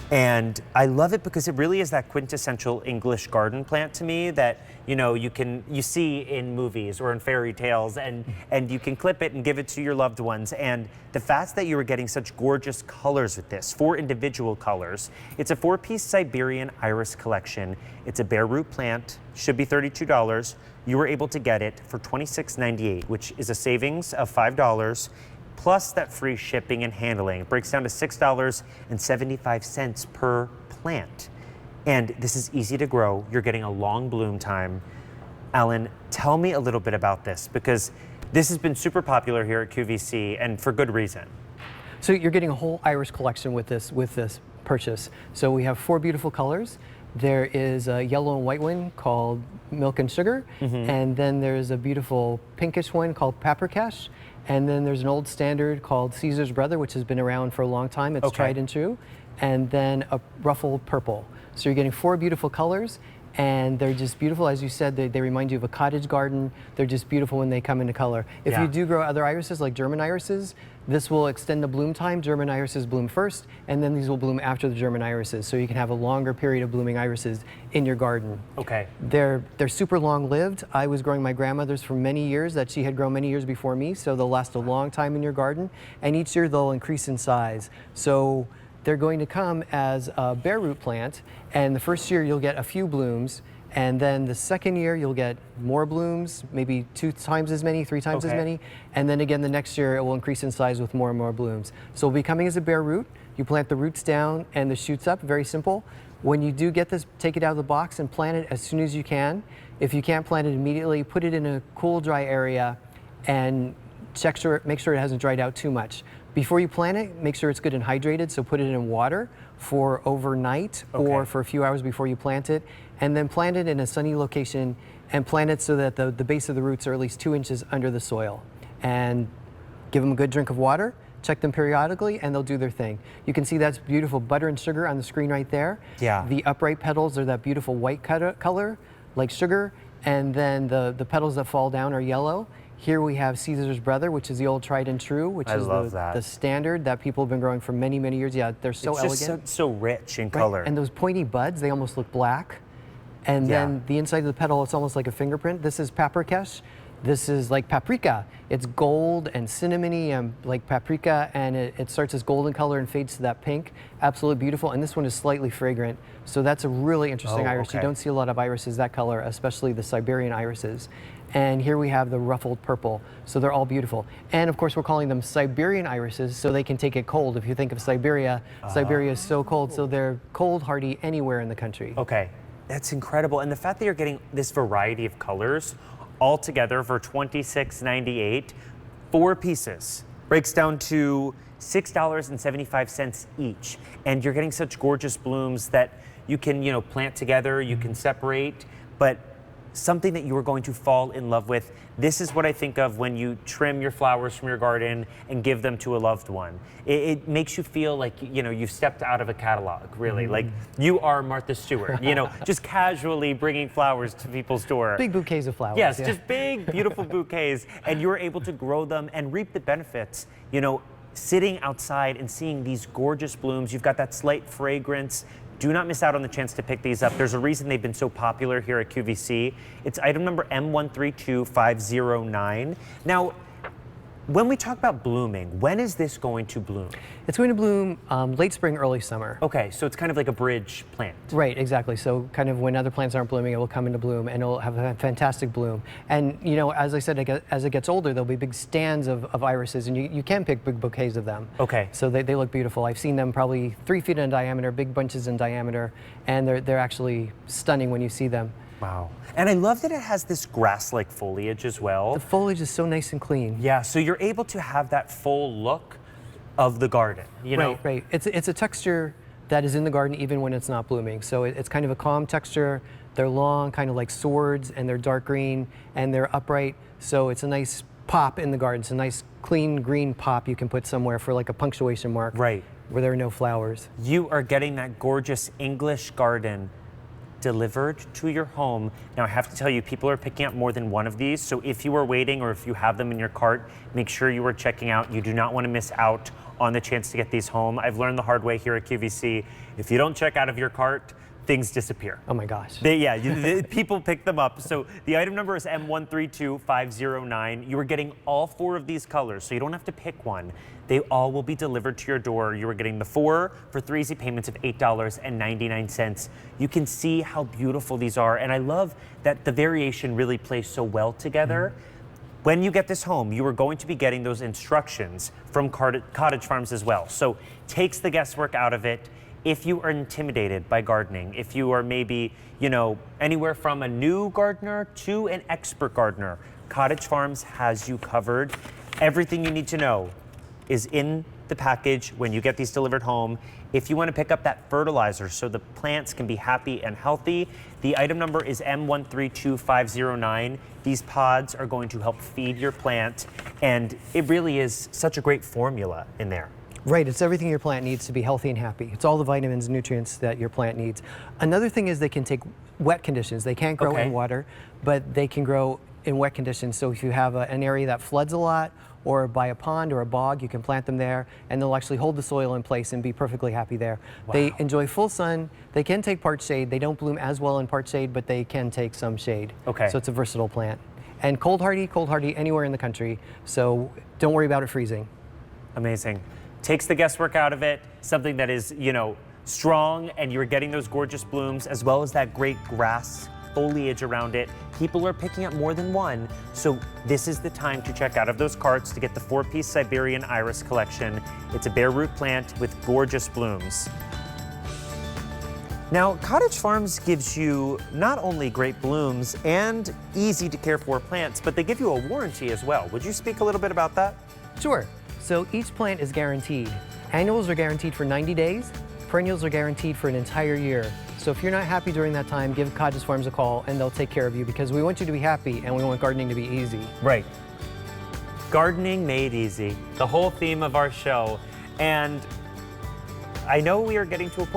And I love it because it really is that quintessential English garden plant to me that, you know, you see in movies or in fairy tales, and you can clip it and give it to your loved ones. And the fact that you are getting such gorgeous colors with this, 4 individual colors. It's a 4-piece Siberian iris collection. It's a Bareroot plant, should be $32. You were able to get it for $26.98, which is a savings of $5. Plus that free shipping and handling. It breaks down to $6.75 per plant. And this is easy to grow. You're getting a long bloom time. Alan, tell me a little bit about this, because this has been super popular here at QVC, and for good reason. So you're getting a whole iris collection with this purchase. So we have 4 beautiful colors. There is a yellow and white one called Milk and Sugar, and then there's a beautiful pinkish one called Paprikash, and then there's an old standard called Caesar's Brother, which has been around for a long time. It's tried and true, and then a ruffled purple. So you're getting 4 beautiful colors, and they're just beautiful. As you said, they remind you of a cottage garden. They're just beautiful when they come into color. If you do grow other irises, like German irises, this will extend the bloom time. German irises bloom first, and then these will bloom after the German irises. So you can have a longer period of blooming irises in your garden. Okay. They're super long lived. I was growing my grandmother's for many years that she had grown many years before me, so they'll last a long time in your garden. And each year they'll increase in size. So they're going to come as a Bareroot plant, and the first year you'll get a few blooms, and then the second year you'll get more blooms, maybe 2 times as many, 3 times as many, and then again the next year it will increase in size with more and more blooms. So it'll be coming as a Bareroot. You plant the roots down and the shoots up, very simple. When you do get this, take it out of the box and plant it as soon as you can. If you can't plant it immediately, put it in a cool, dry area and make sure it hasn't dried out too much. Before you plant it, make sure it's good and hydrated, so put it in water for overnight or for a few hours before you plant it, and then plant it in a sunny location and plant it so that the base of the roots are at least 2 inches under the soil. And give them a good drink of water, check them periodically, and they'll do their thing. You can see that's beautiful butter and sugar on the screen right there. Yeah. The upright petals are that beautiful white color, like sugar, and then the petals that fall down are yellow. Here we have Caesar's Brother, which is the old tried and true, which is the standard that people have been growing for many, many years. Yeah, they're so elegant. It's just so rich in color. And those pointy buds, they almost look black. And then the inside of the petal, it's almost like a fingerprint. This is Paprikash. This is like paprika. It's gold and cinnamony and like paprika, and it starts as golden color and fades to that pink. Absolutely beautiful. And this one is slightly fragrant. So that's a really interesting iris. You don't see a lot of irises that color, especially the Siberian irises. And here we have the ruffled purple. So they're all beautiful. And of course, we're calling them Siberian irises so they can take it cold. If you think of Siberia, Siberia is so cold, so they're cold hardy anywhere in the country. Okay, that's incredible. And the fact that you're getting this variety of colors all together for $26.98, 4 pieces, breaks down to $6.75 each. And you're getting such gorgeous blooms that you can, you know, plant together, you can separate, but something that you are going to fall in love with. This is what I think of when you trim your flowers from your garden and give them to a loved one. It makes you feel like, you know, you've stepped out of a catalog, really. Like you are Martha Stewart, you know, just casually bringing flowers to people's door. Big bouquets of flowers. Yes, just big, beautiful bouquets. And you're able to grow them and reap the benefits, you know, sitting outside and seeing these gorgeous blooms. You've got that slight fragrance. Do not miss out on the chance to pick these up. There's a reason they've been so popular here at QVC. It's item number M132509. Now, when we talk about blooming, when is this going to bloom? It's going to bloom late spring, early summer. Okay, so it's kind of like a bridge plant. Right, exactly. So kind of when other plants aren't blooming, it will come into bloom and it'll have a fantastic bloom. And you know, as I said, as it gets older, there'll be big stands of irises, and you can pick big bouquets of them. Okay. So they look beautiful. I've seen them probably 3 feet in diameter, big bunches in diameter, and they're actually stunning when you see them. Wow. And I love that it has this grass-like foliage as well. The foliage is so nice and clean. Yeah, so you're able to have that full look of the garden, you know? Right. It's a texture that is in the garden even when it's not blooming. So it's kind of a calm texture. They're long, kind of like swords, and they're dark green, and they're upright. So it's a nice pop in the garden. It's a nice clean green pop you can put somewhere for like a punctuation mark. Right. Where there are no flowers. You are getting that gorgeous English garden delivered to your home. Now I have to tell you, people are picking up more than one of these, so if you are waiting or if you have them in your cart, make sure you are checking out. You do not want to miss out on the chance to get these home. I've learned the hard way here at QVC, if you don't check out of your cart, things disappear. Oh my gosh. People pick them up. So the item number is M132509. You are getting all 4 of these colors, so you don't have to pick one. They all will be delivered to your door. You are getting the 4 for 3 easy payments of $8.99. You can see how beautiful these are, and I love that the variation really plays so well together. When you get this home, you are going to be getting those instructions from Cottage Farms as well. So takes the guesswork out of it. If you are intimidated by gardening, if you are maybe, anywhere from a new gardener to an expert gardener, Cottage Farms has you covered. Everything you need to know is in the package when you get these delivered home. If you want to pick up that fertilizer so the plants can be happy and healthy, the item number is M132509. These pods are going to help feed your plant, and it really is such a great formula in there. Right, it's everything your plant needs to be healthy and happy. It's all the vitamins and nutrients that your plant needs. Another thing is they can take wet conditions. They can't grow in water, but they can grow in wet conditions. So if you have an area that floods a lot, or by a pond or a bog, you can plant them there, and they'll actually hold the soil in place and be perfectly happy there. Wow. They enjoy full sun. They can take part shade. They don't bloom as well in part shade, but they can take some shade. Okay. So it's a versatile plant. And cold hardy anywhere in the country. So don't worry about it freezing. Amazing. Takes the guesswork out of it, something that is, strong, and you're getting those gorgeous blooms as well as that great grass foliage around it. People are picking up more than one, so this is the time to check out of those carts to get the 4-piece Siberian iris collection. It's a Bareroot plant with gorgeous blooms. Now, Cottage Farms gives you not only great blooms and easy to care for plants, but they give you a warranty as well. Would you speak a little bit about that? Sure. So each plant is guaranteed. Annuals are guaranteed for 90 days. Perennials are guaranteed for an entire year. So if you're not happy during that time, give Cottage Farms a call and they'll take care of you, because we want you to be happy and we want gardening to be easy. Right. Gardening made easy, the whole theme of our show. And I know we are getting to a point